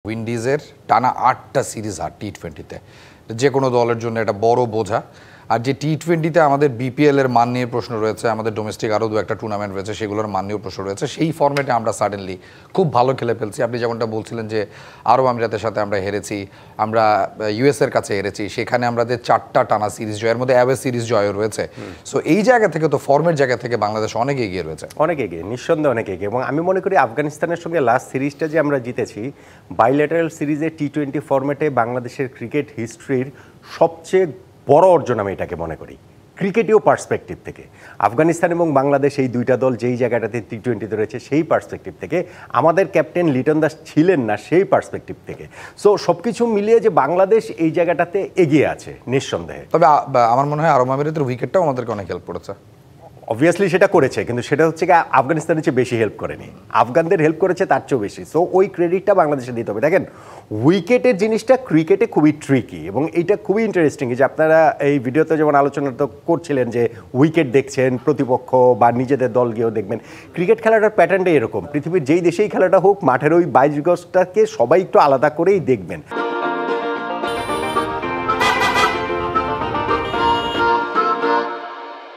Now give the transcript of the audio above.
উইন্ডিজের টানা ৮টা সিরিজ হার টি-20-তে, যে কোনো দলের জন্য এটা বড় বোঝা। আর যে টি-20-তে আমাদের বিপিএল এর মান নিয়ে প্রশ্ন রয়েছে, আমাদের ডোমেস্টিক আরও দু একটা টুর্নামেন্ট রয়েছে, সেগুলোর মান নিয়েও প্রশ্ন রয়েছে। সেই ফর্মেটে আমরা সাডেনলি খুব ভালো খেলে ফেলছি। আপনি যেমনটা বলছিলেন যে আরব আমিরাতের সাথে আমরা হেরেছি, আমরা ইউএসের কাছে হেরেছি, সেখানে আমাদের 4টা টানা সিরিজ জয়ের মধ্যে অ্যাওয়ে সিরিজ জয়ও রয়েছে। সো এই জায়গা থেকে তো ফর্মের জায়গা থেকে বাংলাদেশ অনেক এগিয়ে রয়েছে, অনেক এগিয়ে, নিঃসন্দেহে অনেক এগিয়ে। এবং আমি মনে করি আফগানিস্তানের সঙ্গে লাস্ট সিরিজটা যে আমরা জিতেছি, বাইল্যাটারাল সিরিজে টি-20 ফরম্যাটে বাংলাদেশের ক্রিকেট হিস্ট্রির সবচেয়ে বড় অর্জন আমি এটাকে মনে করি ক্রিকেটীয় পার্সপেক্টিভ থেকে। আফগানিস্তান এবং বাংলাদেশ এই দুইটা দল যেই জায়গাটাতে টি-20 রয়েছে সেই পার্সপেক্টিভ থেকে, আমাদের ক্যাপ্টেন লিটন দাস ছিলেন না সেই পার্সপেক্টিভ থেকে। সো সব কিছু মিলিয়ে যে বাংলাদেশ এই জায়গাটাতে এগিয়ে আছে নিঃসন্দেহে। তবে আমার মনে হয় আরব আমিরাতের উইকেটটাও আমাদেরকে অনেক হেল্প করেছে। অবভিয়াসলি সেটা করেছে, কিন্তু সেটা হচ্ছে কি আফগানিস্তানের চেয়ে বেশি হেল্প করেনি, আফগানদের হেল্প করেছে তার চেয়েও বেশি। সো ওই ক্রেডিটটা বাংলাদেশে দিতে হবে। দেখেন, উইকেটের জিনিসটা ক্রিকেটে খুবই ট্রিকি এবং এইটা খুবই ইন্টারেস্টিং যে আপনারা এই ভিডিওতে যেমন আলোচনা তো করছিলেন যে উইকেট দেখছেন প্রতিপক্ষ বা নিজেদের দল গিয়েও দেখবেন। ক্রিকেট খেলাটার প্যাটার্নটাই এরকম, পৃথিবীর যেই দেশেই খেলাটা হোক মাঠের ওই 22 গজটাকে সবাই একটু আলাদা করেই দেখবেন।